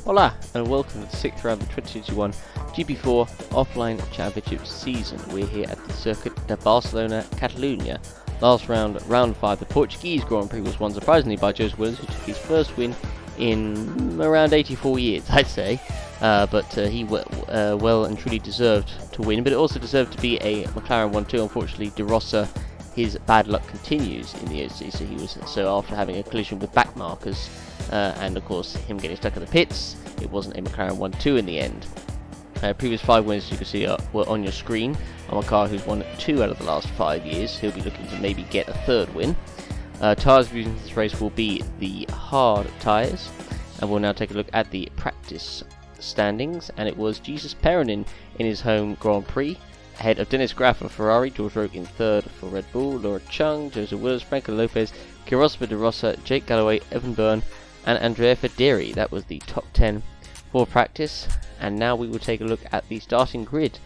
Hola and welcome to the 6th round of the 2021 GP4 Offline Championship season. We're here at the circuit de Barcelona, Catalunya. Last round, round 5, the Portuguese Grand Prix was won surprisingly by Joseph Williams, who took his first win in around 84 years, I'd say. But he well and truly deserved to win, but it also deserved to be a McLaren 1-2. Unfortunately, De Rosa, his bad luck continues in the OC, so after having a collision with back markers, and of course him getting stuck in the pits, it wasn't a McLaren 1-2 in the end. Previous 5 wins, as you can see, were on your screen. On a car who's won 2 out of the last 5 years, he'll be looking to maybe get a 3rd win. Tyres using this race will be the hard tyres, and we'll now take a look at the practice standings. And it was Jesus Perronin in his home Grand Prix, ahead of Dennis Graff for Ferrari, George Roque in 3rd for Red Bull, Laura Chung, Joseph Williams, Franco Lopez, Kirospa De Rosa, Jake Galloway, Evan Byrne, and Andrea Federi. That was the top 10 for practice. And now we will take a look at the starting grid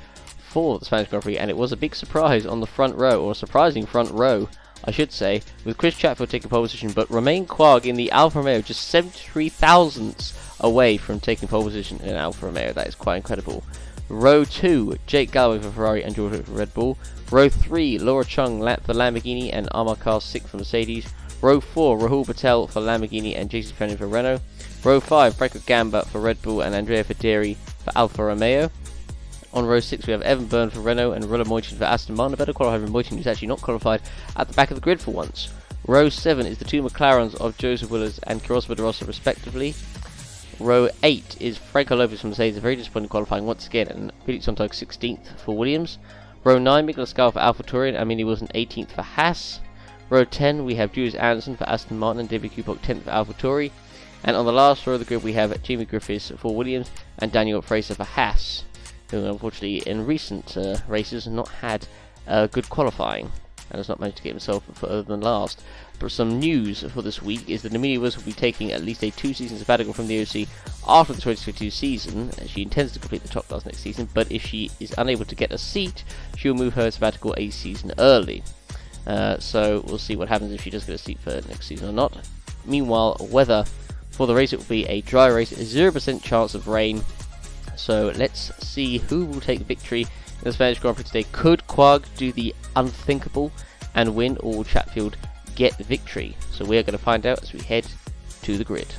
for the Spanish Grand Prix, and it was a big surprise on the front row, or a surprising front row, I should say, with Chris Chatfield taking pole position, but Romain Quag in the Alfa Romeo just 73 thousandths away from taking pole position in an Alfa Romeo. That is quite incredible. Row 2, Jake Galloway for Ferrari and George Roque for Red Bull. Row 3, Laura Chung for Lamborghini and Amar Karl-Sik for Mercedes. Row 4, Rahul Patel for Lamborghini and Jason Perronin for Renault. Row 5, Franco Gamba for Red Bull and Andrea Federi for Alfa Romeo. On row 6 we have Evan Byrne for Renault and Roland Moyton for Aston Martin. A better qualified than Moyton, who's actually not qualified at the back of the grid for once. Row 7 is the 2 McLarens of Joseph Williams and Kirospa De Rosa respectively. Row 8 is Franco Lopez from Mercedes, a very disappointing qualifying once again, and Felix Sontag 16th for Williams. Row 9, Miguel Escal for AlphaTauri, and Amini Wilson 18th for Haas. Row 10 we have Julius Anderson for Aston Martin and David Kupok 10th for AlphaTauri. And on the last row of the grid we have Jamie Griffiths for Williams and Daniel Fraser for Haas, who unfortunately in recent races have not had good qualifying and has not managed to get himself further than last. But some news for this week is that Amini Wilson will be taking at least a 2-season sabbatical from the OC after the 2022 season. She intends to complete the top class next season, but if she is unable to get a seat, she will move her sabbatical a season early. So we'll see what happens if she does get a seat for next season or not. Meanwhile, weather for the race, it will be a dry race, 0% chance of rain. So let's see who will take victory in the Spanish Grand Prix today. Could Quag do the unthinkable and win, or will Chatfield get the victory? So we are going to find out as we head to the grid.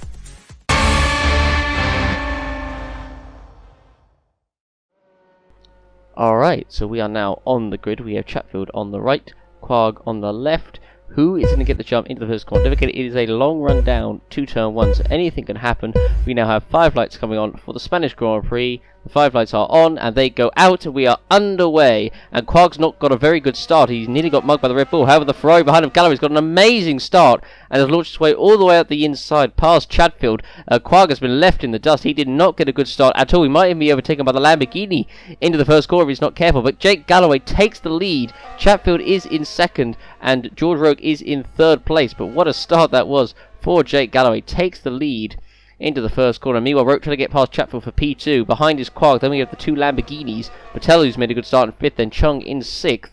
Alright, so we are now on the grid. We have Chatfield on the right, Quag on the left. Who is going to get the jump into the first corner? Don't forget, it is a long run down to turn 1, so anything can happen. We now have 5 lights coming on for the Spanish Grand Prix. The 5 lights are on and they go out, and we are underway. And Quag's not got a very good start. He's nearly got mugged by the Red Bull. However, the Ferrari behind him, Galloway's got an amazing start and has launched his way all the way out the inside past Chatfield. Quag has been left in the dust. He did not get a good start at all. He might even be overtaken by the Lamborghini into the first corner if he's not careful. But Jake Galloway takes the lead. Chatfield is in 2nd and George Roque is in 3rd place. But what a start that was for Jake Galloway. Takes the lead into the first corner. Meanwhile, Roque trying to get past Chatfield for P2. Behind is Quag. Then we have the 2 Lamborghinis. Patel, who's made a good start in 5th, then Chung in 6th.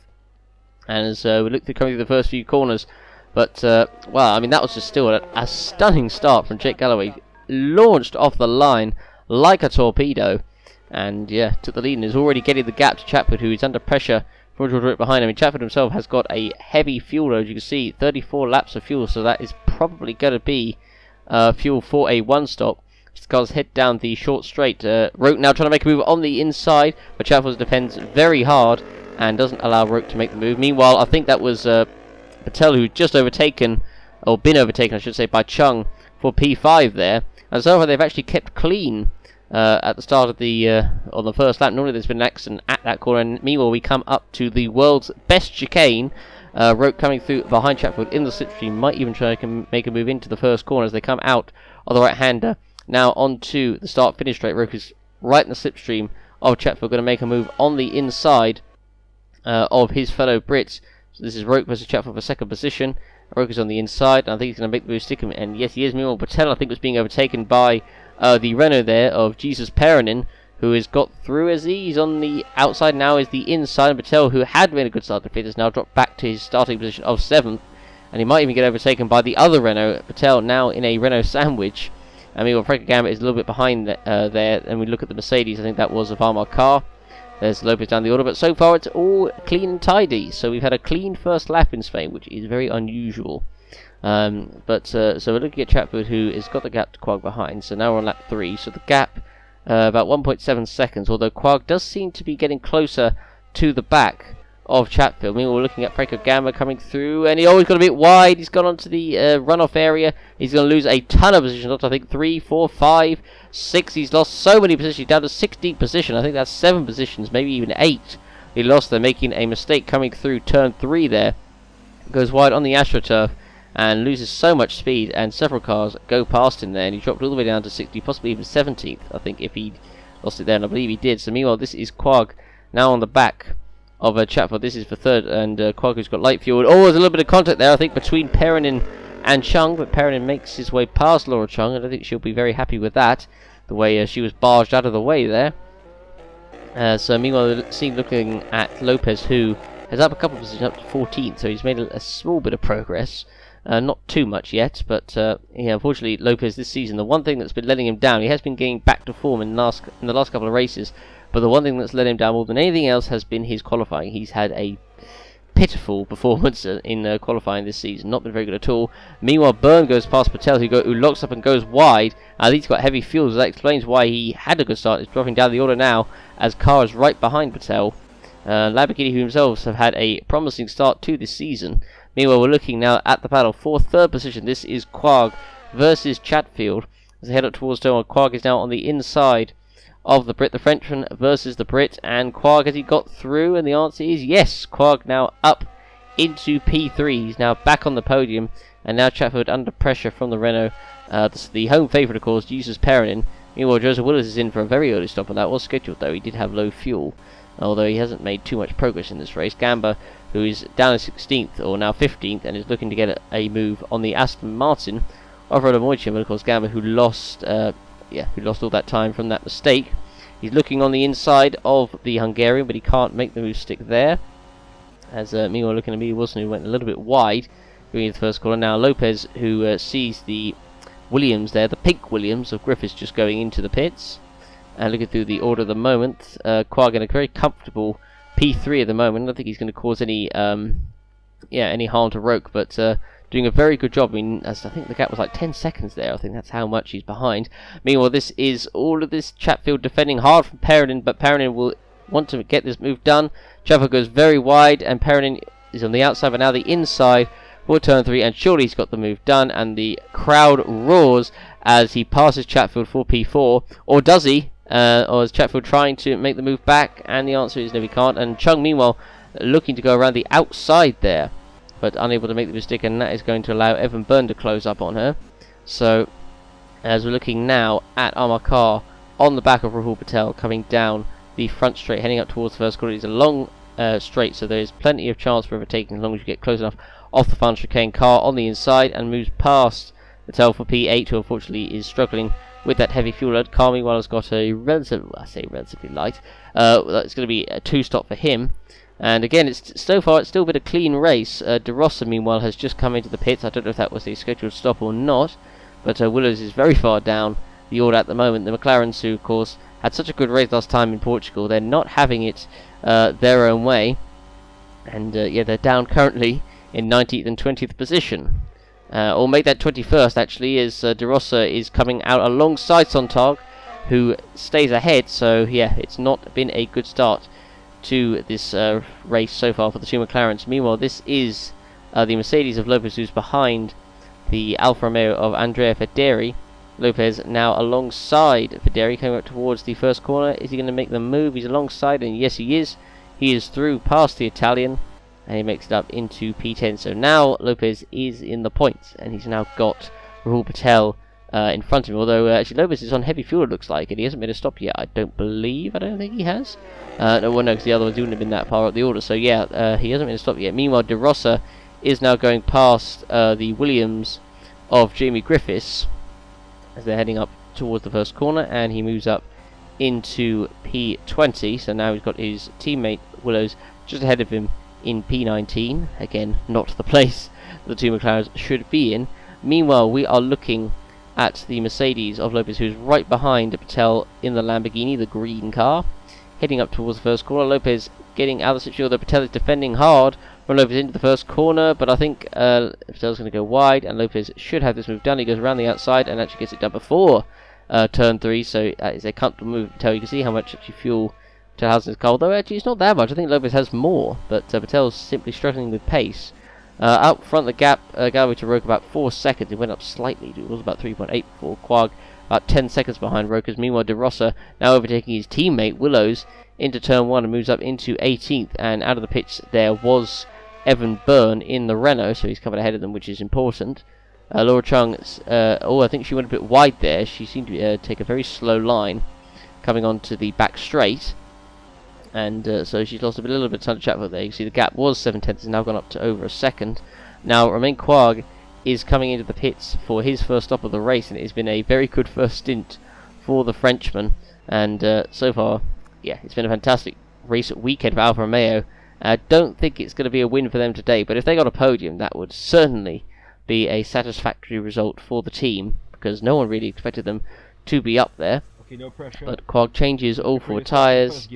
And as we look through coming through the first few corners, but well, I mean, that was just still a stunning start from Jake Galloway. Launched off the line like a torpedo, and yeah, took the lead and is already getting the gap to Chatfield, who is under pressure from George Roque behind him. I mean, Chatfield himself has got a heavy fuel load. You can see 34 laps of fuel, so that is probably going to be fuel for a 1-stop. Cars head down the short straight. Roque now trying to make a move on the inside, but Chatfield defends very hard and doesn't allow Roque to make the move. Meanwhile, I think that was Patel who just overtaken, or been overtaken I should say, by Chung for P5 there. And so far they've actually kept clean at the start of the on the first lap. Normally there's been an accident at that corner, and meanwhile we come up to the world's best chicane. Roque coming through behind Chatfield in the slipstream, might even try to make a move into the first corner as they come out of the right-hander. Now onto the start-finish straight. Roque is right in the slipstream of Chatfield, going to make a move on the inside of his fellow Brits. So this is Roque versus Chatfield for 2nd position. Roque is on the inside, and I think he's going to make the move stick him, and yes he is. Meanwhile, Patel I think was being overtaken by the Renault there of Jesus Perronin, who has got through as he's on the outside now is the inside. Patel, who had made a good start to 5th, has now dropped back to his starting position of 7th, and he might even get overtaken by the other Renault. Patel now in a Renault sandwich, I mean, Franco Gambit is a little bit behind there, and we look at the Mercedes, I think that was of Armar Car. There's Lopez down the order, but so far it's all clean and tidy. So we've had a clean first lap in Spain, which is very unusual. So we're looking at Chatfield, who has got the gap to Quag behind. So now we're on lap 3. So the gap about 1.7 seconds, although Quag does seem to be getting closer to the back of Chatfield. Meanwhile, we're looking at Franco Gamma coming through, and he always got a bit wide. He's gone onto the runoff area. He's going to lose a ton of positions. I think 3, 4, 5, 6. He's lost so many positions. He's down to 16th position. I think that's 7 positions, maybe even 8. He lost there, making a mistake coming through turn 3 there. Goes wide on the AstroTurf and loses so much speed, and several cars go past him there, and he dropped all the way down to 60, possibly even 17th, I think, if he lost it there, and I believe he did. So meanwhile, this is Quag now on the back of Chatfield. This is for third, and Quag, who's got light fuel. Oh, there's a little bit of contact there, I think, between Perrin and Chung, but Perrin makes his way past Laura Chung, and I think she'll be very happy with that, the way she was barged out of the way there. So meanwhile, looking at Lopez, who has up a couple of positions, up to 14th, so he's made a small bit of progress. Not too much yet, but yeah, unfortunately Lopez this season, the one thing that's been letting him down, he has been getting back to form in the last couple of races, but the one thing that's let him down more than anything else has been his qualifying. He's had a pitiful performance in qualifying this season, not been very good at all. Meanwhile, Byrne goes past Patel, who locks up and goes wide. He's got heavy fuel, so that explains why he had a good start. He's dropping down the order now, as Carr is right behind Patel. Lamborghini, who themselves have had a promising start to this season. Meanwhile, we're looking now at the battle for third position. This is Quag versus Chatfield. As they head up towards turn 1, Quag is now on the inside of the Brit. The Frenchman versus the Brit. And Quag, has he got through? And the answer is yes. Quag now up into P3. He's now back on the podium. And now Chatfield under pressure from the Renault. The home favourite, of course, uses Perrin. Meanwhile, Joseph Willis is in for a very early stop, and that was scheduled, though. He did have low fuel, although he hasn't made too much progress in this race. Gamba, who is down to 16th, or now 15th, and is looking to get a move on the Aston Martin of Roland Moitian, but of course Gamba, who lost all that time from that mistake. He's looking on the inside of the Hungarian, but he can't make the move stick there. As meanwhile, looking at me, Wilson, who went a little bit wide during the first corner. Now Lopez, who sees the Williams there, the pink Williams of Griffiths, just going into the pits. And looking through the order at the moment, Quag in a very comfortable P3 at the moment. I don't think he's going to cause any harm to Roke, but doing a very good job. I mean, I think the gap was like 10 seconds there. I think that's how much he's behind. Meanwhile, this is all of this Chatfield defending hard from Perrin, but Perrin will want to get this move done. Chatfield goes very wide, and Perrin is on the outside, but now the inside for turn 3, and surely he's got the move done, and the crowd roars as he passes Chatfield for P4, or does he? Or is Chatfield trying to make the move back? And the answer is no, he can't. And Chung, meanwhile, looking to go around the outside there, but unable to make the mistake, and that is going to allow Evan Byrne to close up on her. So, as we're looking now at Armar Car on the back of Rahul Patel, coming down the front straight, heading up towards the first corner. It's a long straight, so there is plenty of chance for overtaking as long as you get close enough off the final chicane. Car on the inside and moves past Patel for P8, who unfortunately is struggling with that heavy fuel load. Car, meanwhile, has got a relatively light. That's going to be a 2-stop for him. And again, so far it's still been a clean race. De Rossa, meanwhile, has just come into the pits. I don't know if that was a scheduled stop or not, but Willows is very far down the order at the moment. The McLarens, who of course had such a good race last time in Portugal, they're not having it their own way, and they're down currently in 19th and 20th position. Or make that 21st actually, as De Rossa is coming out alongside Sontag, who stays ahead. So yeah, it's not been a good start to this race so far for the two McLarens. Meanwhile, this is the Mercedes of Lopez, who's behind the Alfa Romeo of Andrea Federi. Lopez now alongside Federi, coming up towards the first corner. Is he going to make the move? He's alongside, and yes, he is. He is through past the Italian, and he makes it up into P10. So now Lopez is in the points, and he's now got Rahul Patel in front of him. Although actually Lopez is on heavy fuel, it looks like, and he hasn't made a stop yet. I don't think he has. No, because the other ones wouldn't have been that far up the order. So yeah, he hasn't made a stop yet. Meanwhile, De Rossa is now going past the Williams of Jamie Griffiths as they're heading up towards the first corner, and he moves up into P20. So now he's got his teammate Willows just ahead of him in P19. Again, not the place the two McLarens should be in. Meanwhile, we are looking at the Mercedes of Lopez, who's right behind Patel in the Lamborghini, the green car, heading up towards the first corner. Lopez getting out of the situation, although Patel is defending hard from Lopez into the first corner, but I think Patel's going to go wide, and Lopez should have this move done. He goes around the outside and actually gets it done before turn 3, so it's a comfortable move. Patel, you can see how much actually fuel Patel has in his car, although actually it's not that much. I think Lopez has more, but Patel's simply struggling with pace. Out front, the gap, Galloway to Roke about 4 seconds. It went up slightly. It was about 3.8 before. Quag about 10 seconds behind Rokas. Meanwhile, De Rosa now overtaking his teammate Willows into turn 1 and moves up into 18th. And out of the pits there was Evan Byrne in the Renault, so he's coming ahead of them, which is important. Laura Chung, I think she went a bit wide there. She seemed to take a very slow line coming onto the back straight. And so she's lost a little bit of time to chat with there. You can see the gap was 7/10, has now gone up to over a second. Now Romain Quag is coming into the pits for his first stop of the race, and it has been a very good first stint for the Frenchman. And so far, yeah, it's been a fantastic race weekend for Alfa Romeo. I don't think it's going to be a win for them today, but if they got a podium, that would certainly be a satisfactory result for the team, because no one really expected them to be up there. Okay, no pressure. But Quag changes all 4 tyres,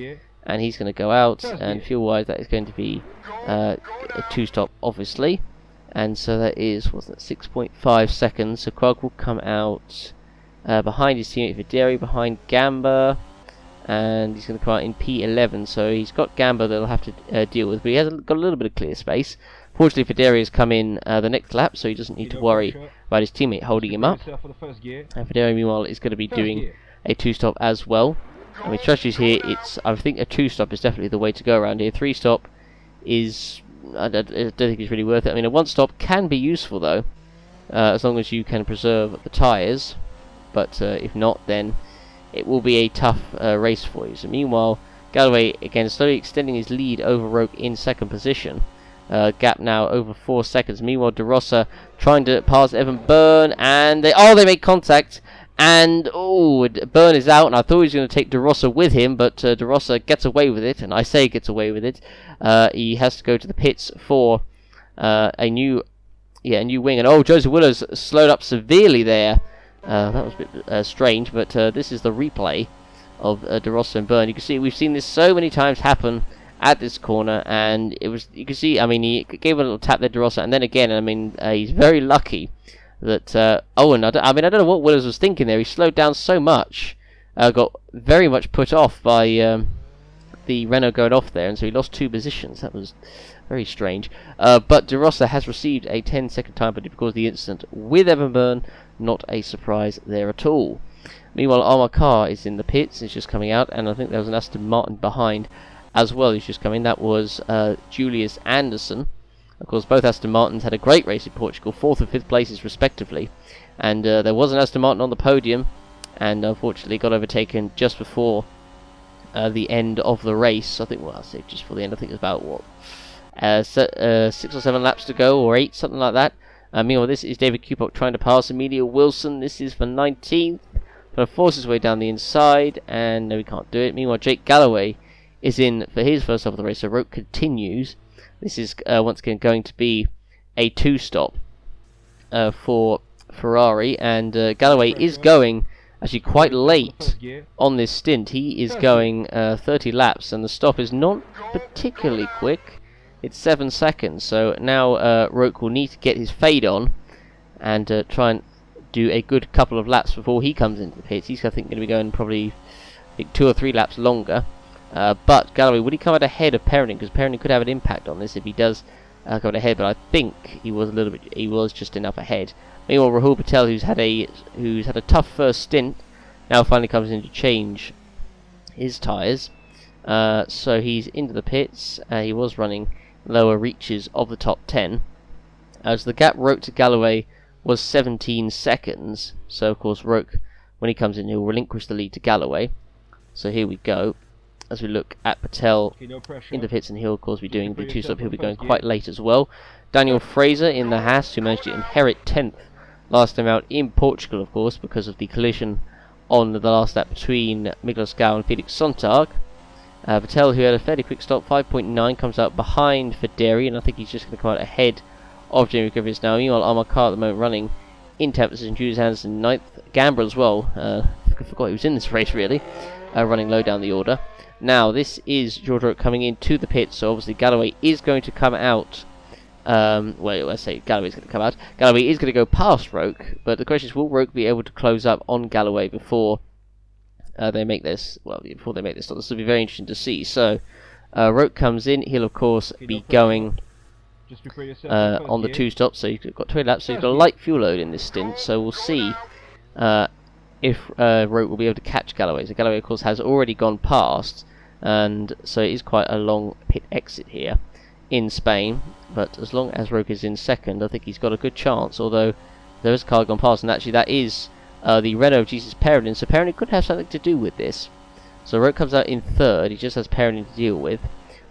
and he's going to go out, and fuel-wise that is going to be a 2-stop, obviously. And so that is, what's that, 6.5 seconds. So Quag will come out behind his teammate Videri, behind Gamba, and he's going to come out in P11. So he's got Gamba that he'll have to deal with, but he has got a little bit of clear space. Fortunately, Videri has come in the next lap, so he doesn't need to worry about his teammate holding him up. And Videri, meanwhile, is going to be doing a 2-stop as well. I mean, strategies here, I think a 2-stop is definitely the way to go around here. 3-stop is, I don't think it's really worth it. I mean, a 1-stop can be useful though, as long as you can preserve the tyres. But if not, then it will be a tough race for you. So meanwhile, Galloway again slowly extending his lead over Roke in 2nd position. Gap now over 4 seconds. Meanwhile, De Rosa trying to pass Evan Byrne, and they make contact. And, Byrne is out, and I thought he was going to take De Rosa with him, but De Rosa gets away with it, and I say gets away with it. He has to go to the pits for a new wing. And, Joseph Willows slowed up severely there. That was a bit strange, but this is the replay of De Rosa and Byrne. You can see, we've seen this so many times happen at this corner, and you can see, I mean, he gave a little tap there, De Rosa, and then again, I mean, he's very lucky that Owen, I don't know what Willows was thinking there. He slowed down so much, got very much put off by the Renault going off there, and so he lost 2 positions. That was very strange. But De Rosa has received a 10-second time penalty because of the incident with Evan Byrne. Not a surprise there at all. Meanwhile, Armor Carr is in the pits. He's just coming out, and I think there was an Aston Martin behind as well. He's just coming. That was Julius Anderson. Of course, both Aston Martins had a great race in Portugal, 4th and 5th places respectively. And there was an Aston Martin on the podium, and unfortunately got overtaken just before the end of the race. I think, well, I'll say just before the end. I think it was about 6 or 7 laps to go, or 8, something like that. Meanwhile, this is David Kupok trying to pass Emilio Wilson. This is for 19th. But forces his way down the inside, and no, we can't do it. Meanwhile, Jake Galloway is in for his first stop of the race, so Roke continues. This is once again going to be a 2-stop for Ferrari, and Galloway is going actually quite late on this stint. He is going 30 laps, and the stop is not particularly quick. It's 7 seconds, so now Roke will need to get his fade on and try and do a good couple of laps before he comes into the pits. He's, I think, going to be going probably 2 or 3 laps longer. But Galloway, would he come out ahead of Perrin? Because Perrin could have an impact on this if he does come out ahead. But I think he was just enough ahead. Meanwhile, Rahul Patel, who's had a tough first stint, now finally comes in to change his tyres. So he's into the pits. He was running lower reaches of the top 10. So the gap Roke to Galloway was 17 seconds. So of course Roke, when he comes in, he'll relinquish the lead to Galloway. So here we go. As we look at Patel in the pits, and he'll of course be doing the 2-stop. He'll be going quite late as well. Daniel Fraser in the Haas, who managed to inherit 10th last time out in Portugal, of course, because of the collision on the last lap between Miklos Gau and Felix Sontag. Patel, who had a fairly quick stop, 5.9, comes out behind Federi, and I think he's just going to come out ahead of Jamie Griffiths now. Meanwhile, Armor Carr at the moment running in 10th position, Julius Anderson 9th, Gamba as well, I forgot he was in this race really, running low down the order. Now this is George Roque coming into the pits, so obviously Galloway is going to come out. Well, let's say Galloway's going to come out. Galloway is going to go past Roque, but the question is, will Roque be able to close up on Galloway before they make this? Well, before they make this stop, this will be very interesting to see. So Roque comes in. He'll of course be going on the 2 stops. So you've got 20 laps. So you've got a light fuel load in this stint. So we'll see if Roque will be able to catch Galloway. So Galloway, of course, has already gone past, and so it is quite a long pit exit here in Spain. But as long as Roque is in second, I think he's got a good chance, although there is a car gone past, and actually that is the Renault of Jesus Perrin, so Perrin could have something to do with this. So Roque comes out in third, he just has Perrin to deal with.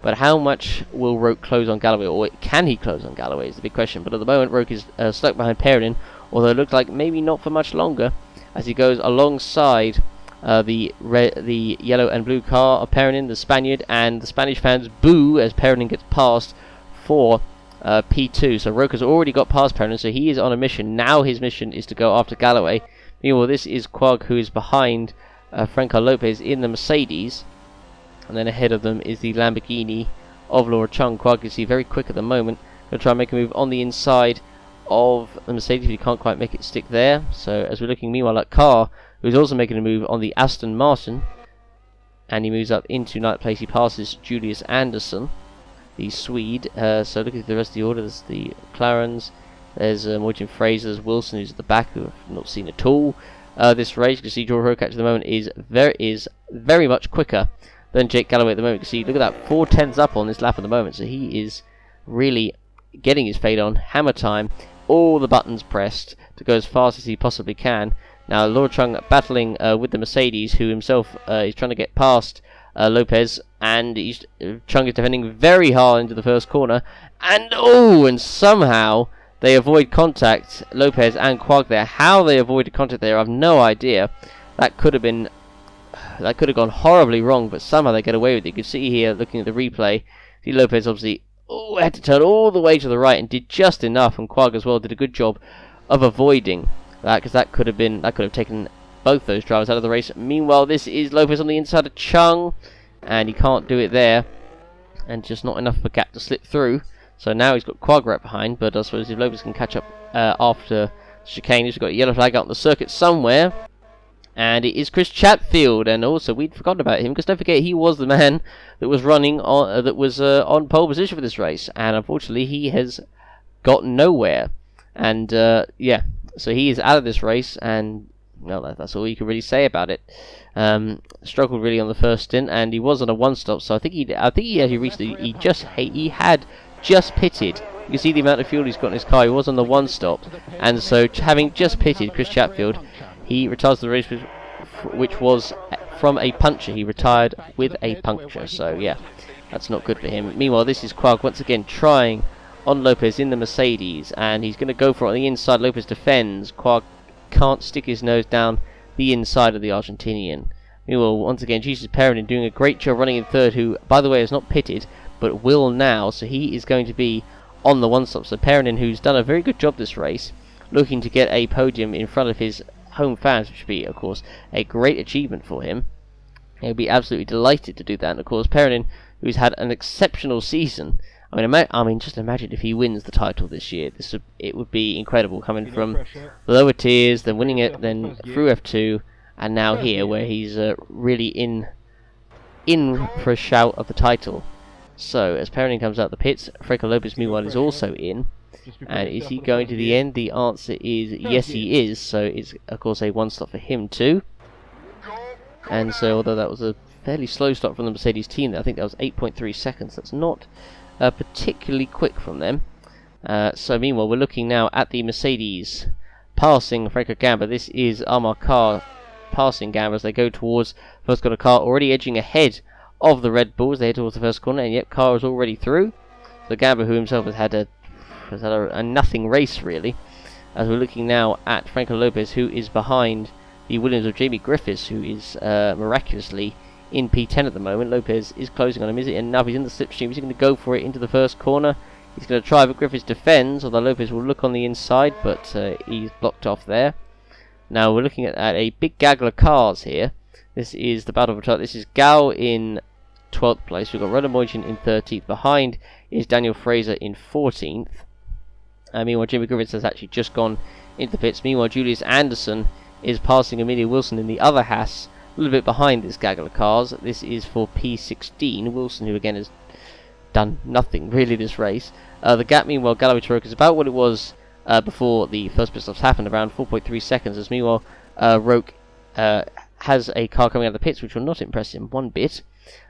But how much will Roque close on Galloway, or can he close on Galloway is the big question. But at the moment Roque is stuck behind Perrin, although it looks like maybe not for much longer, as he goes alongside the yellow and blue car of Perrin, the Spaniard, and the Spanish fans boo as Perrin gets passed for P2. So Roque has already got past Perrin, so he is on a mission. Now his mission is to go after Galloway. Meanwhile, this is Quag, who is behind Franco Lopez in the Mercedes, and then ahead of them is the Lamborghini of Laura Chung. Quag, you see, very quick at the moment. Going to try and make a move on the inside of the Mercedes, but he can't quite make it stick there. So as we're looking meanwhile at Carr, who's also making a move on the Aston Martin, and he moves up into ninth place. He passes Julius Anderson, the Swede. So looking at the rest of the order, there's the McLarens, there's Morgan Fraser, there's Wilson, who's at the back, who I've not seen at all this race. You can see George Roque at the moment is very much quicker than Jake Galloway at the moment. You can see, look at that, 4 tenths up on this lap at the moment, so he is really getting his fade on, hammer time, all the buttons pressed to go as fast as he possibly can. Now Laura Chung battling with the Mercedes, who himself is trying to get past Lopez, and Chung is defending very hard into the first corner, and somehow they avoid contact, Lopez and Quag there. How they avoided contact there, I have no idea. That could have gone horribly wrong, but somehow they get away with it. You can see here, looking at the replay, see Lopez obviously had to turn all the way to the right and did just enough, and Quag as well did a good job of avoiding that, because that could have taken both those drivers out of the race. Meanwhile, this is Lopez on the inside of Chung, and he can't do it there, and just not enough of a gap to slip through. So now he's got Quag right behind, but I suppose if Lopez can catch up after chicane, he's got a yellow flag out on the circuit somewhere, and it is Chris Chatfield. And also, we'd forgotten about him, because don't forget, he was the man that was running on on pole position for this race, and unfortunately he has got nowhere. And yeah, so he is out of this race, and well, that's all you can really say about it. Struggled really on the first stint, and he was on a 1-stop, so I think he actually reached he had just pitted. You can see the amount of fuel he's got in his car. He was on the 1-stop, and so having just pitted, Chris Chatfield, he retires the race, which was from a puncture. He retired with a puncture, so yeah, that's not good for him. Meanwhile, this is Quag once again trying on Lopez in the Mercedes, and he's going to go for it on the inside. Lopez defends. Quag can't stick his nose down the inside of the Argentinian. Meanwhile, once again, Jesus Perrin doing a great job running in third, who, by the way, is not pitted, but will now, so he is going to be on the 1-stop. So Perrin, who's done a very good job this race, looking to get a podium in front of his home fans, which would be, of course, a great achievement for him. He'll be absolutely delighted to do that. And of course, Perrin, who's had an exceptional season. I mean, just imagine if he wins the title this year. It would be incredible, coming from the lower tiers, then winning it, then through F2, and now here, where he's really in for a shout of the title. So, as Perrin comes out the pits, Franco Lopez, meanwhile, is also in. And is he going to the end? The answer is yes, he is. So it's, of course, a 1-stop for him too. And so, although that was a fairly slow start from the Mercedes team, I think that was 8.3 seconds. That's not particularly quick from them. So meanwhile, we're looking now at the Mercedes passing Franco Gamba. This is Amar Carr passing Gamba as they go towards first corner. Carr already edging ahead of the Red Bulls. They head towards the first corner, and yet Carr is already through. So Gamba, who himself has had a nothing race really. As we're looking now at Franco Lopez, who is behind the Williams of Jamie Griffiths, who is miraculously in P10 at the moment. Lopez is closing on him. Is it enough? He's in the slipstream. He's going to go for it into the first corner. He's going to try, but Griffiths defends, although Lopez will look on the inside, but he's blocked off there. Now we're looking at a big gaggle of cars here. This is the battle for top. This is Gal in 12th place. We've got Ronan Moychin in 13th. Behind is Daniel Fraser in 14th. Meanwhile, Jamie Griffiths has actually just gone into the pits. Meanwhile, Julius Anderson is passing Amelia Wilson in the other Haas, a little bit behind this gaggle of cars. This is for P16. Wilson, who again has done nothing really this race. The gap, meanwhile, Galloway to Roke is about what it was before the first pit stops happened, around 4.3 seconds. As meanwhile, Roke has a car coming out of the pits, which will not impress him one bit.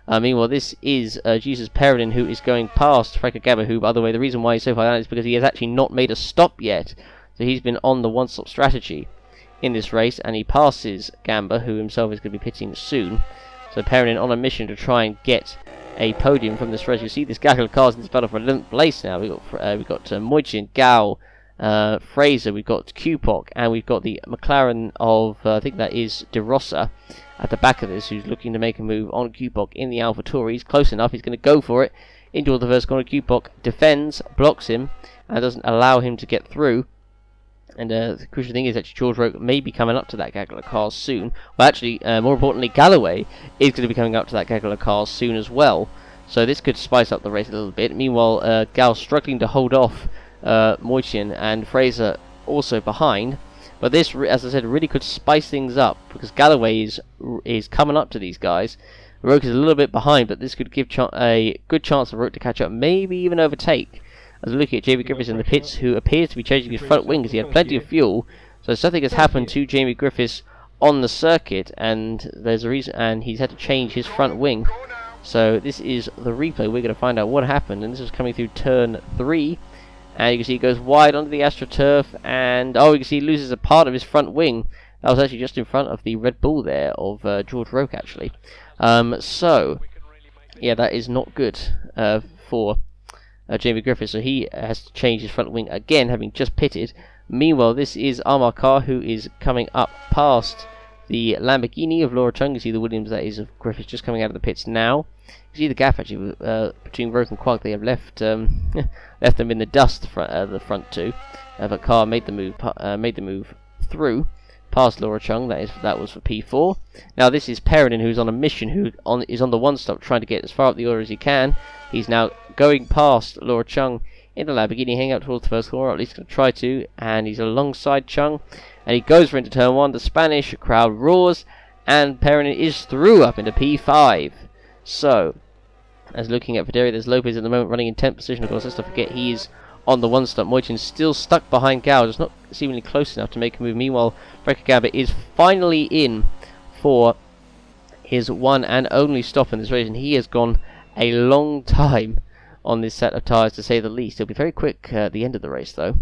Meanwhile, this is Jesus Perenin, who is going past Franco Gabba, who, by the way, the reason why he's so far down is because he has actually not made a stop yet. So he's been on the one-stop strategy in this race, and he passes Gamba, who himself is going to be pitting soon. So Perenin on a mission to try and get a podium from this race. You see this gaggle of cars in this battle for 11th place now. We've got Moychin, Gao, Fraser, we've got Kupok, and we've got the McLaren of, I think that is De Rossa, at the back of this, who's looking to make a move on Kupok in the AlphaTauri. He's close enough, he's going to go for it into the first corner. Kupok defends, blocks him, and doesn't allow him to get through. And the crucial thing is actually George Roke may be coming up to that gaggle of cars soon. Well, actually, more importantly, Galloway is going to be coming up to that gaggle of cars soon as well. So this could spice up the race a little bit. Meanwhile, Gal struggling to hold off Moychin, and Fraser also behind. But this, as I said, really could spice things up, because Galloway is coming up to these guys. Roke is a little bit behind, but this could give a good chance for Roke to catch up, maybe even overtake. As we're looking at Jamie Griffiths in the pits, who appears to be changing his front wing because he had plenty of fuel. So something has happened to Jamie Griffiths on the circuit, and there's a reason, and he's had to change his front wing. So this is the replay. We're going to find out what happened, and this is coming through turn 3. And you can see he goes wide onto the AstroTurf, and you can see he loses a part of his front wing. That was actually just in front of the Red Bull there of George Roke, actually. So yeah, that is not good for Jamie Griffiths, so he has to change his front wing again, having just pitted. Meanwhile, this is Amar Kar, who is coming up past the Lamborghini of Laura Chung. You see the Williams, that is, of Griffiths, just coming out of the pits now. You see the gap actually between Roke and Quark. They have left left them in the dust, the front two. But Kar made the move through past Laura Chung. That was for P4. Now this is Perenin, who's on a mission, who is on the one stop, trying to get as far up the order as he can. He's now going past Laura Chung in the Lamborghini, heading out towards the first corner, or at least going to try to, and he's alongside Chung, and he goes for into turn 1. The Spanish crowd roars, and Perenin is through up into P5. So, as looking at Federi, there's Lopez at the moment running in 10th position. Of course, let's not forget he's on the one stop. Moychin's still stuck behind Gao, just not seemingly close enough to make a move. Meanwhile, Franco Gabba is finally in for his one and only stop in this race, and he has gone a long time on this set of tyres, to say the least. He'll be very quick at the end of the race, though.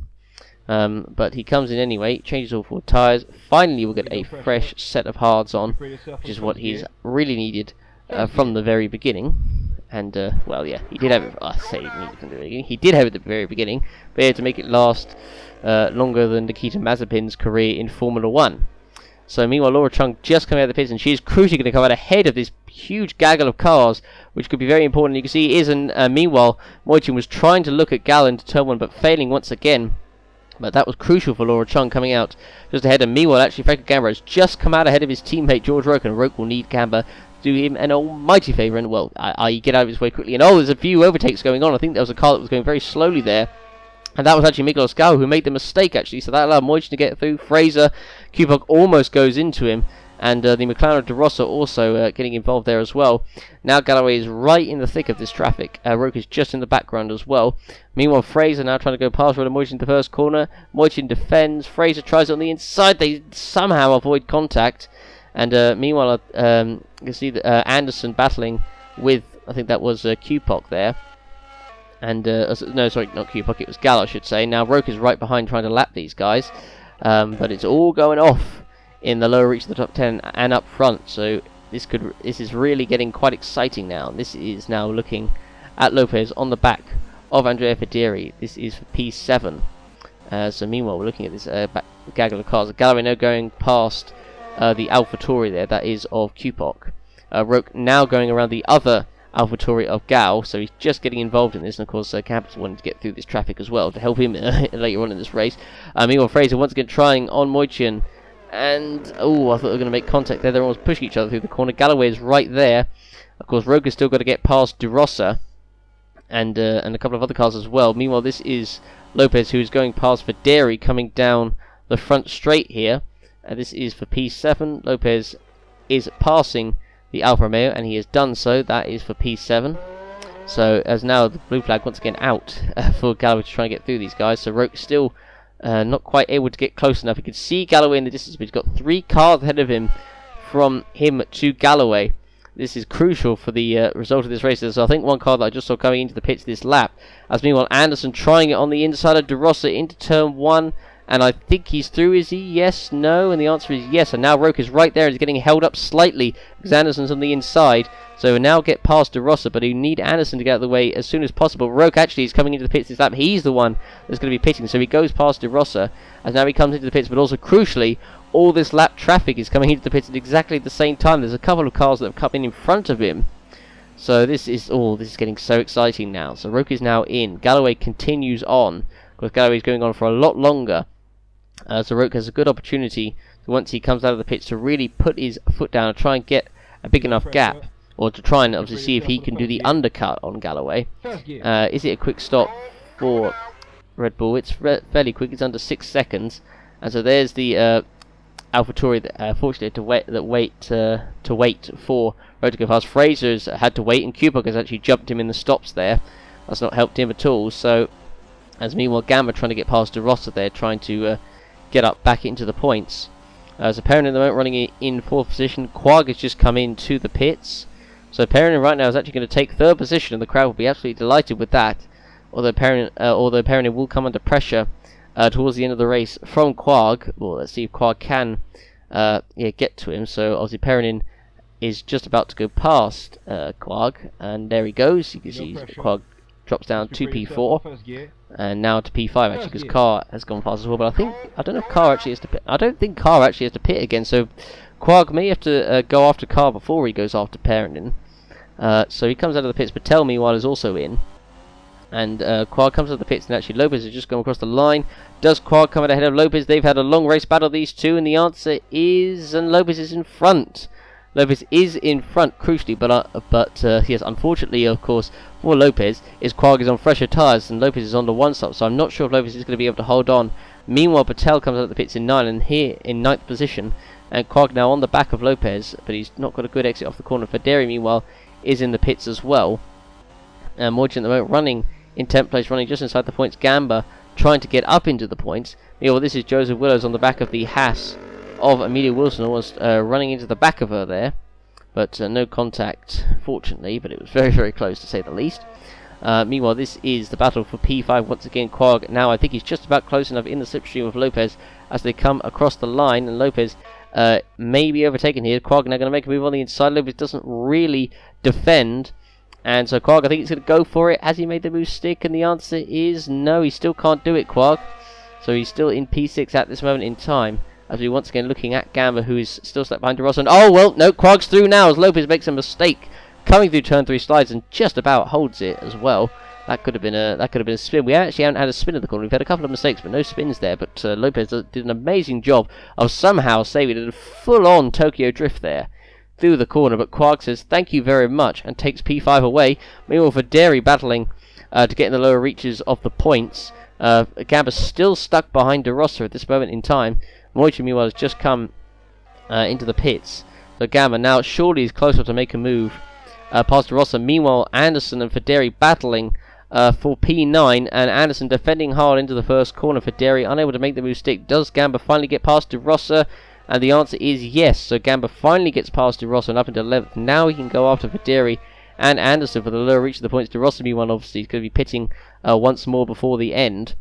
But he comes in anyway, changes all 4 tyres. Finally, we'll get a fresh set of hards on, which is what he's really needed from the very beginning. And, well, yeah, he did have it. I say he needed from the beginning. He did have it at the very beginning, but he had to make it last longer than Nikita Mazepin's career in Formula 1. So meanwhile, Laura Chung just coming out of the pits, and she's crucially going to come out ahead of this huge gaggle of cars, which could be very important. You can see meanwhile, Moychin was trying to look at Gal into turn 1, but failing once again. But that was crucial for Laura Chung coming out just ahead. And meanwhile, actually, Franco Gamba has just come out ahead of his teammate George Roke, and Roke will need Gamba to do him an almighty favour, and, well, i.e. get out of his way quickly. And there's a few overtakes going on. I think there was a car that was going very slowly there. And that was actually Miklos Gau who made the mistake, actually. So that allowed Moychin to get through. Fraser, Kupok almost goes into him. And the McLaren De Rossa also getting involved there as well. Now Galloway is right in the thick of this traffic. Roke is just in the background as well. Meanwhile, Fraser now trying to go past Roland Moychin the first corner. Moychin defends. Fraser tries it on the inside. They somehow avoid contact. And meanwhile, you can see Anderson battling with, I think that was Kupok there. And, no, sorry, not Kupok, it was Gal, I should say. Now Roke is right behind trying to lap these guys. But it's all going off in the lower reach of the top 10 and up front. So this is really getting quite exciting now. This is now looking at Lopez on the back of Andrea Federi. This is for P7. So meanwhile, we're looking at this back gaggle of cars. Galloway now going past the AlphaTauri there, that is of Kupok. Roke now going around the other AlphaTauri of Gal, so he's just getting involved in this, and of course Gamba's wanting to get through this traffic as well to help him later on in this race. Meanwhile, Fraser once again trying on Moichin, and I thought they were going to make contact there. They're almost pushing each other through the corner. Galloway is right there. Of course, Roca's still got to get past De Rosa and a couple of other cars as well. Meanwhile, this is Lopez, who is going past Verderi, coming down the front straight here. This is for P7. Lopez is passing the Alfa Romeo, and he has done so. That is for P7. So, as now the blue flag once again out for Galloway to try and get through these guys. So, Roque still not quite able to get close enough. You can see Galloway in the distance, but he's got 3 cars ahead of him from him to Galloway. This is crucial for the result of this race. So I think one car that I just saw coming into the pits this lap. As meanwhile, Anderson trying it on the inside of De Rosa into turn 1. And I think he's through, is he? Yes, no, and the answer is yes. And now Roque is right there and he's getting held up slightly because Anderson's on the inside. So now get past De Rosa, but you need Anderson to get out of the way as soon as possible. Roque actually is coming into the pits this lap. He's the one that's going to be pitting, so he goes past De Rosa as now he comes into the pits. But also, crucially, all this lap traffic is coming into the pits at exactly the same time. There's a couple of cars that have come in front of him. So this is getting so exciting now. So Roque is now in. Galloway continues on. Of course, Galloway is going on for a lot longer. So Roque has a good opportunity once he comes out of the pits to really put his foot down and try and get a big enough gap, or to try and obviously see if he can do the undercut on Galloway. Is it a quick stop for Red Bull? It's fairly quick. It's under 6 seconds, and so there's the AlphaTauri that fortunately had to wait for Roque to go past. Fraser's had to wait, and Cupok has actually jumped him in the stops there. That's not helped him at all. So, as meanwhile Gamba trying to get past De Rosa there, trying to get up back into the points. So Perrin at the moment running in 4th position. Quag has just come into the pits. So Perrin right now is actually going to take 3rd position, and the crowd will be absolutely delighted with that. Although Perrin will come under pressure towards the end of the race from Quag. Well, let's see if Quag can get to him. So obviously Perrin is just about to go past Quag, and there he goes. You can see Quag drops down to P4 and now to P5 actually, because Carr has gone fast as well. But I don't know if Carr actually has to pit. I don't think Carr actually has to pit again, so Quag may have to go after Carr before he goes after Perrin. So he comes out of the pits. Patel meanwhile is also in, and Quag comes out of the pits, and actually Lopez has just gone across the line. Does Quag come out ahead of Lopez? They've had a long race battle, these two, and the answer is, and Lopez is in front. Lopez is in front, crucially, but yes, unfortunately, of course, for Lopez, Quag is on fresher tyres and Lopez is on the 1 stop, so I'm not sure if Lopez is going to be able to hold on. Meanwhile, Patel comes out of the pits in 9, and here in 9th position, and Quag now on the back of Lopez, but he's not got a good exit off the corner. Verderi, meanwhile, is in the pits as well. Moichin at the moment running in 10th place, running just inside the points. Gamba trying to get up into the points. Meanwhile, this is Joseph Willows on the back of the Haas of Amelia Wilson, almost running into the back of her there, but no contact, fortunately, but it was very, very close to say the least. Meanwhile, this is the battle for P5 once again. Quag now, I think he's just about close enough in the slipstream of Lopez as they come across the line, and Lopez may be overtaken here. Quag now going to make a move on the inside. Lopez doesn't really defend, and so Quag, I think he's going to go for it. Has he made the move stick? And the answer is no, he still can't do it, Quag. So he's still in P6 at this moment in time, as we once again looking at Gamba, who is still stuck behind De Rosa. And oh well, no, Quag's through now as Lopez makes a mistake coming through turn 3 slides and just about holds it as well. That could have been a spin. We actually haven't had a spin at the corner. We've had a couple of mistakes, but no spins there. But Lopez did an amazing job of somehow saving it. A full-on Tokyo drift there through the corner. But Quag says thank you very much and takes P5 away. Meanwhile, Verderi battling to get in the lower reaches of the points. Gamba's still stuck behind De Rosa at this moment in time. Moichin, meanwhile, has just come into the pits. So Gamba now surely is closer to make a move past De Rosa. Meanwhile, Anderson and Verderi battling for P9, and Anderson defending hard into the first corner. Verderi unable to make the move stick. Does Gamba finally get past De Rosa? And the answer is yes. So Gamba finally gets past De Rosa and up into 11th. Now he can go after Verderi and Anderson for the lower reach of the points. De Rosa, meanwhile, obviously is going to be pitting once more before the end.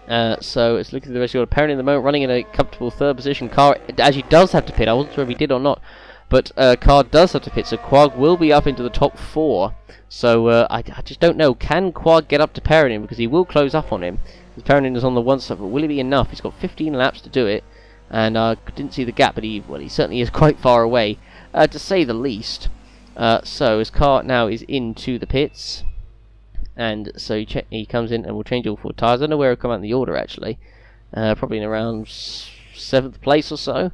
So it's looking at the rest of the Perrin in the moment, running in a comfortable 3rd position. Carr actually does have to pit. I wasn't sure if he did or not, but Carr does have to pit, so Quag will be up into the top 4. So I just don't know. Can Quag get up to Perrin, because he will close up on him? Perrin is on the 1 stop, but will it be enough? He's got 15 laps to do it, and I didn't see the gap, but he certainly is quite far away, to say the least. So his car now is into the pits, and so he comes in and will change all 4 tyres. I don't know where he'll come out in the order actually. Probably in around 7th place or so,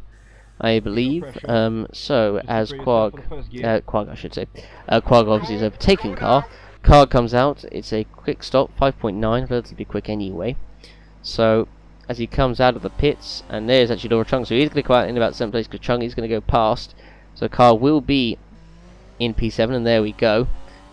I believe. So as Quag I should say, Quag obviously is overtaking Car. Car comes out. It's a quick stop, 5.9, relatively quick anyway. So as he comes out of the pits, and there's actually Laura Chung, so he's going to come out in about 7th place because Chung is going to go past. So Car will be in P7, and there we go.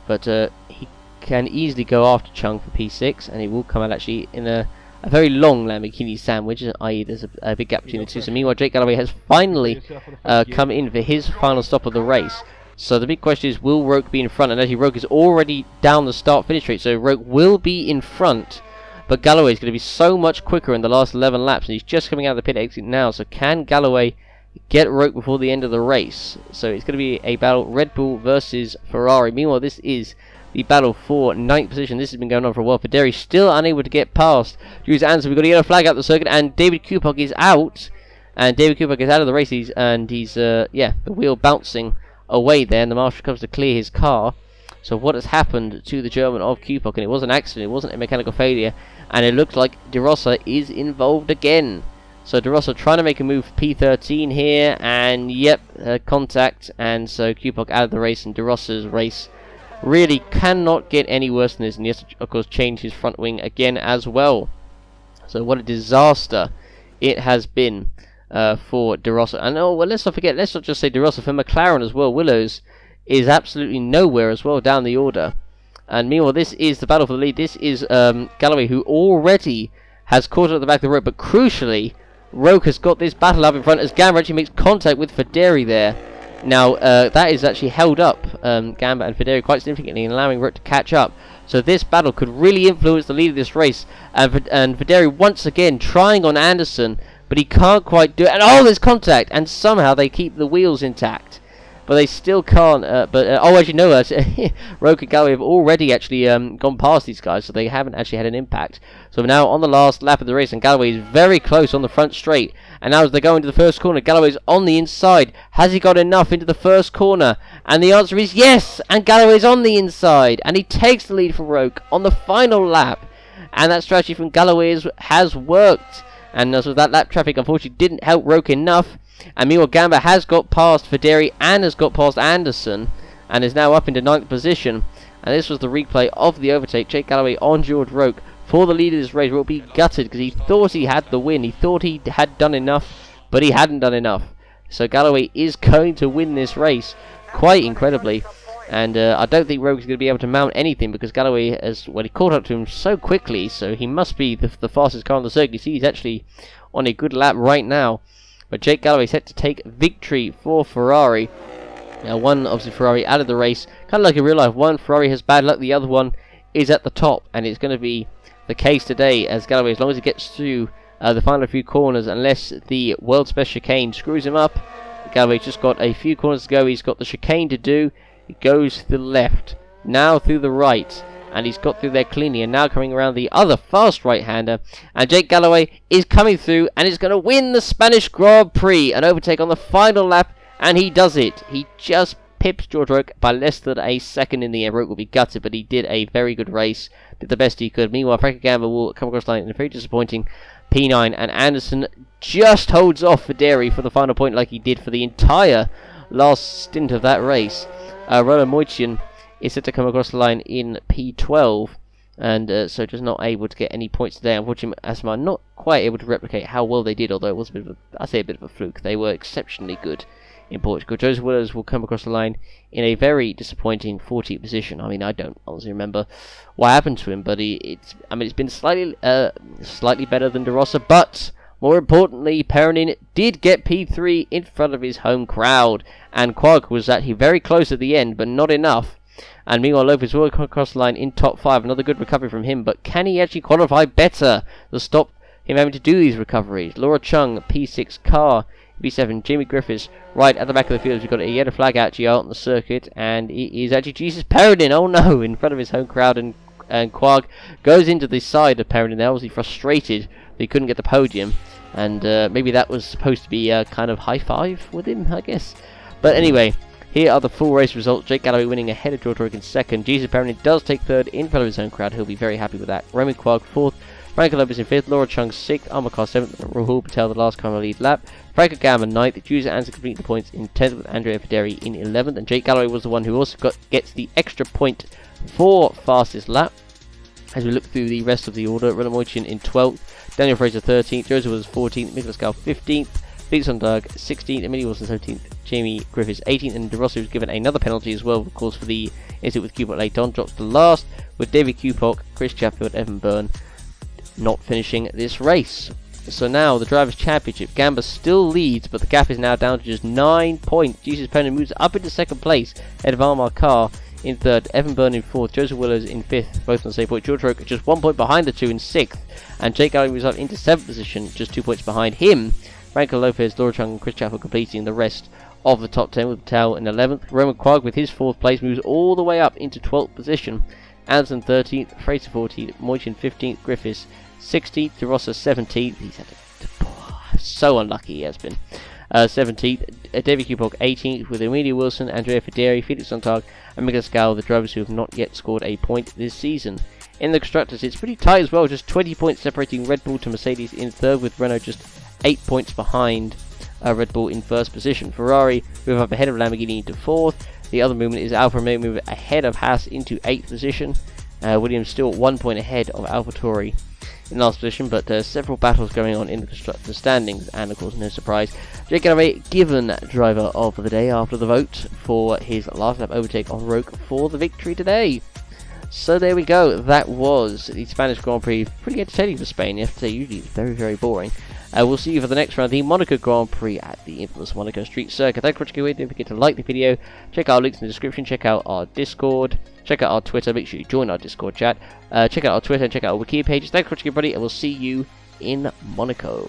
But he can easily go after Chung for P6, and he will come out actually in a very long Lamborghini sandwich, i.e. there's a big gap between the two. So meanwhile, Jake Galloway has finally come in for his final stop of the race. So the big question is, will Roke be in front? And actually Roke is already down the start-finish straight, so Roke will be in front. But Galloway is going to be so much quicker in the last 11 laps, and he's just coming out of the pit exit now. So can Galloway get Roke before the end of the race? So it's going to be a battle, Red Bull versus Ferrari. Meanwhile, this is the battle for 9th position. This has been going on for a while. Federi still unable to get past Jules Anderson. We've got a yellow flag out the circuit, and David Kupok is out. And David Kupok is out of the race, and he's the wheel bouncing away there, and the marshal comes to clear his car. So what has happened to the German of Kupok? And it was an accident, it wasn't a mechanical failure, and it looks like De Rossa is involved again. So De Rossa trying to make a move for P13 here, and yep, contact, and so Kupok out of the race, and De Rossa's race really cannot get any worse than this, and he has to, of course, change his front wing again as well. So what a disaster it has been for De Rossa. And oh, well, let's not forget, let's not just say De Rossa, for McLaren as well. Willows is absolutely nowhere as well down the order. And meanwhile, this is the battle for the lead. This is Galloway, who already has caught up at the back of the road, but crucially, Roke has got this battle up in front as Gamba actually makes contact with Federi there. Now, that is actually held up Gamba and Federi quite significantly, and allowing Roke to catch up. So this battle could really influence the lead of this race. And Federi once again trying on Anderson, but he can't quite do it. And oh, there's contact! And somehow they keep the wheels intact. But they still can't. Oh, as you know, Roke and Galloway have already actually gone past these guys, so they haven't actually had an impact. So we're now on the last lap of the race, and Galloway is very close on the front straight. And now as they go into the first corner, Galloway's on the inside. Has he got enough into the first corner? And the answer is yes! And Galloway's on the inside, and he takes the lead from Roke on the final lap. And that strategy from Galloway has worked. And so that lap traffic unfortunately didn't help Roke enough. And meanwhile, Gamba has got past Federi and has got past Anderson, and is now up into 9th position. And this was the replay of the overtake. Jake Galloway on George Roke for the lead of this race. Will be gutted because he thought he had the win. He thought he had done enough, but he hadn't done enough. So Galloway is going to win this race quite incredibly. And I don't think Roke is going to be able to mount anything because Galloway has, well, he caught up to him so quickly, so he must be the fastest car on the circuit. You see, he's actually on a good lap right now. But Jake Galloway set to take victory for Ferrari. Now, one, obviously, Ferrari out of the race. Kind of like in real life. One, Ferrari has bad luck. The other one is at the top. And it's going to be the case today as Galloway, as long as he gets through the final few corners, unless the world's best chicane screws him up. Galloway's just got a few corners to go. He's got the chicane to do. He goes to the left. Now through the right. And he's got through there cleanly, and now coming around the other fast right-hander. And Jake Galloway is coming through, and is going to win the Spanish Grand Prix. An overtake on the final lap, and he does it. He just pips George Roke by less than a second in the end. Roke will be gutted, but he did a very good race. Did the best he could. Meanwhile, Frankie Gamba will come across the line in a very disappointing P9, and Anderson just holds off Federi for the final point like he did for the entire last stint of that race. Roland Moitian is set to come across the line in P12, and so just not able to get any points today. Unfortunately, Asmar not quite able to replicate how well they did, although it was a bit of a fluke. They were exceptionally good in Portugal. Joseph Willows will come across the line in a very disappointing 40th position. I mean, I don't honestly remember what happened to him, but it's been slightly better than De Rossa, but more importantly, Perronin did get P3 in front of his home crowd, and Quag was actually very close at the end, but not enough. And meanwhile, Lopez will come across the line in top 5. Another good recovery from him, but can he actually qualify better to stop him having to do these recoveries? Laura Chung, P6 car, P7, Jamie Griffiths, right at the back of the field. We've got a yellow flag actually out on the circuit, and it is actually Jesus Perrodin, oh no, in front of his home crowd, and Quag goes into the side of Perrodin. They're obviously frustrated that he couldn't get the podium, and maybe that was supposed to be a kind of high five with him, I guess. But anyway, Here are the full race results. Jake Galloway winning ahead of George Rogan second. Jesus apparently does take third in front of his own crowd. He'll be very happy with that. Roman Quark fourth. Franco Lopez in fifth. Laura Chung sixth. Amakar seventh. Rahul Patel the last kind of lead lap. Franco Gamba ninth. Jules Anson completing the points in 10th with Andrea Federi in 11th. And Jake Galloway was the one who also gets the extra point for fastest lap. As we look through the rest of the order, Renaud Moichin in 12th. Daniel Fraser 13th. Joseph was 14th. Nicholas Gal 15th. Felix Sondag 16th. Emilio Wilson 17th. Jamie Griffiths 18th, and De Rossi was given another penalty as well, of course, for the incident with Cupok late on. Drops to last with David Cupok, Chris Chatfield, Evan Byrne not finishing this race. So now the Drivers' Championship, Gamba still leads, but the gap is now down to just 9 points. Jesus Penn moves up into second place, ahead of Amar Carr in third, Evan Byrne in fourth, Joseph Willows in fifth, both on the same point. George Roque just 1 point behind the two in sixth, and Jake Galloway moves up into seventh position, just 2 points behind him. Franco Lopez, Laura Chung, and Chris Chatfield completing the rest of the top 10 with Patel in 11th. Roman Quagg with his 4th place moves all the way up into 12th position. Anderson 13th, Fraser 14th, Moichin 15th, Griffiths 16th, DeRossa 17th. He's had so unlucky he has been. 17th, David Cupok 18th with Emilio Wilson, Andrea Federi, Felix Sonntag, and Miguel Scal, the drivers who have not yet scored a point this season. In the constructors, it's pretty tight as well, just 20 points separating Red Bull to Mercedes in third, with Renault just 8 points behind Red Bull in first position. Ferrari move up ahead of Lamborghini into fourth. The other movement is Alfa Romeo move ahead of Haas into 8th position. Williams still 1 point ahead of AlphaTauri in last position, but several battles going on in the constructor standings, and of course no surprise, Jake Galloway given driver of the day after the vote for his last lap overtake on Roque for the victory today. So there we go, that was the Spanish Grand Prix. Pretty entertaining for Spain, you have to say. Usually it's very, very boring. We'll see you for the next round, the Monaco Grand Prix at the infamous Monaco Street Circuit. Thanks for watching. Don't forget to like the video, check out our links in the description, check out our Discord, check out our Twitter, make sure you join our Discord chat, check out our Twitter and check out our Wiki pages. Thanks for watching, everybody, and we'll see you in Monaco.